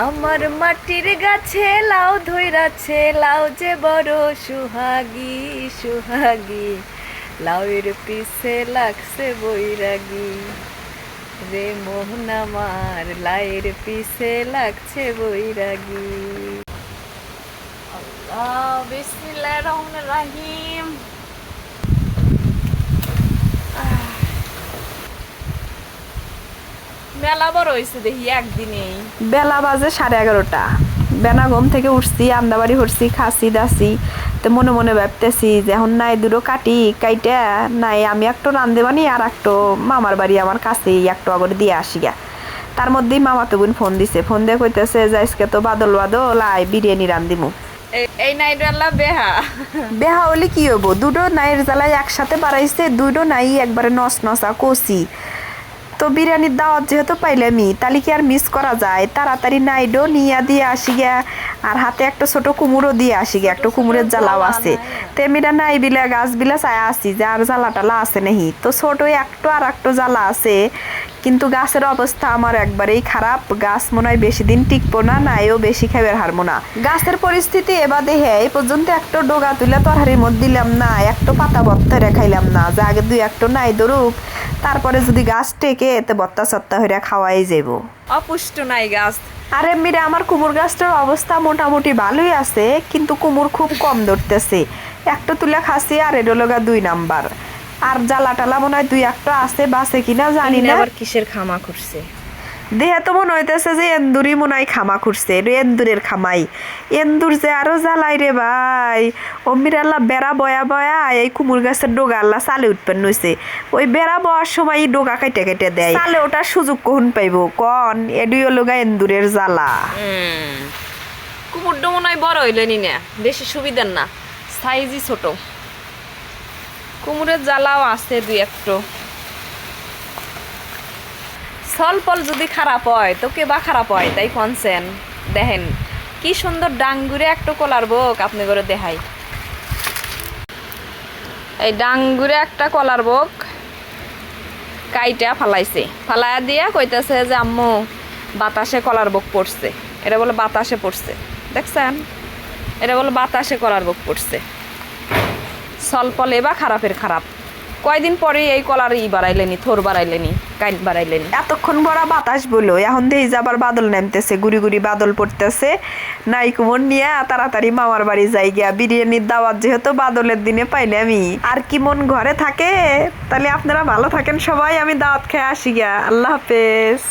আমার মাটির গাছে লাউ ধইরাছে, লাউ যে বড় সুহাগী সুহাগী, লাউয়ের পিছে লাগছে বৈরাগী। রে মোহন আমার লাউয়ের পিছে লাগছে বৈরাগী। আল্লাহ, বিসমিল্লাহির রহমানির রহিম। মেলা বড় হয়েছে দেখি একদিনেই। বেলা বাজে 11:30। বেনা ঘুম থেকে উঠছি, আন্দাবাড়ি হরছি, খাসি দাসি। তো মনে মনে ভাবতেছি যে এখন নাই দুটো কাটি কাইটা নাই আমি একটু রান্ধে বানি আর একটু মামার বাড়ি আমার কাছেই একটু আগরে দিয়ে আসি গা। তার মধ্যেই মামা তো বোন ফোন দিছে, ফোন দিয়ে কইতেছে যে আজকে তো বাদল বাদল আয় বিরিয়ানি রান্ধিমু। এই নাইডাল্লা বেহা বেহা হলে কি হবো, দুটো নাইয়ের জ্বালায় একসাথে বাড়াইছে, দুটো নাই একবারে নস নসা কষি। তো বিরিয়ানির দাওয়াত যেহেতু পাইলামই, তাহলে কি আর মিস করা যায়? তাড়াতাড়ি নাইডো নিয়ে দিয়ে আসি গিয়া, আর হাতে একটা ছোট কুমড়ো দিয়ে আসি গিয়া, একটা কুমড়ের জ্বালাও আছে। তেমিরা নাই বিলা গাছ বিলা চায় আসি যে আর জ্বালা টালা আছে নাহি, তো ছোট একটু আর একটু জ্বালা আছে। কিন্তু গাছের অবস্থা আমার একবারেই খারাপ, গাছ মনে হয় বেশি দিন টিকবো না, নাইও বেশি খাইবার হারবো না। গাছের পরিস্থিতি এবার দেখে এই পর্যন্ত একটু ডোগা তুলে তরহারির মধ্যে দিলাম না, একটু পাতা বত্তা খাইলাম না, যে আগে দুই একটু নাই ধরুক, তারপরে যদি গাছ টেকে এতে বত্তা সত্তা হইরা খাওয়াই যাব। অপুষ্ট নাই গাছ। আর এমনিরে আমার কুমুর গাছটার অবস্থা মোটামুটি ভালোই আছে, কিন্তু কুমুর খুব কম ধরতেছে। একটা তুলে খাসি আর এর লগা 2 নাম্বার। আর জ্বালা টালা মনে হয় 2-1টা আছে, বাসে কিনা জানি না। আবার কিসের খামা খুঁড়ছে দেহে তো মনে হইতেছে যে এন্দুরই মনে হয় খামা খুঁড়ছে, এন্দুরের খামাই। এন্দুর যে আরো জ্বালাই রে ভাই। অমির আল্লাহ বেড়া বয়া বয়া এই কুমুর গাছের ডোগা আল্লাহ চালে উৎপন্ন হয়েছে। ওই বেড়া বয়ার সময় ডোগা কেটে কেটে দেয়, চালে ওটার সুযোগ কখন পাইব কন? এডুই লগা এন্দুরের জ্বালা। কুমুরটা মনে হয় বড় হইলেনি না, বেশি সুবিধার না, সাইজই ছোট। কুমুরের জ্বালাও আছে 2-1। সলপল যদি খারাপ হয় তো কে বা খারাপ হয় তাই কনসেন। দেখেন কি সুন্দর ডাঙ্গুরে একটা কলার বোক আপনি করে দেখাই। এই ডাঙ্গুরে একটা কলার বোক কাইটা ফালাইছে, ফালাইয়া দিয়া কইতেছে যে আম্মু বাতাসে কলার বোক পড়ছে। এটা বলে বাতাসে পড়ছে, দেখছেন? এটা বলে বাতাসে কলার বোক পড়ছে। সলপলে বা খারাপের খারাপ। কয়দিন পরে এই কলার বাড়াইলেনি, থোর বাড়াইলেনি, কাইট বাড়াইলেনি। এতক্ষণ বড় বাতাস বলো, এখন দেখি আবার বাদল নামতেছে, গুড়ি গুড়ি বাদল পড়তেছে। নাই কুমন নিয়ে তাড়াতাড়ি মামার বাড়ি যাই গিয়া, বিরিয়ানির দাওয়াত যেহেতু বাদলের দিনে পাইলে আমি। আর কি মন ঘরে থাকে? তাহলে আপনারা ভালো থাকেন সবাই, আমি দাওয়াত খেয়ে আসি গিয়া। আল্লাহ হাফেজ।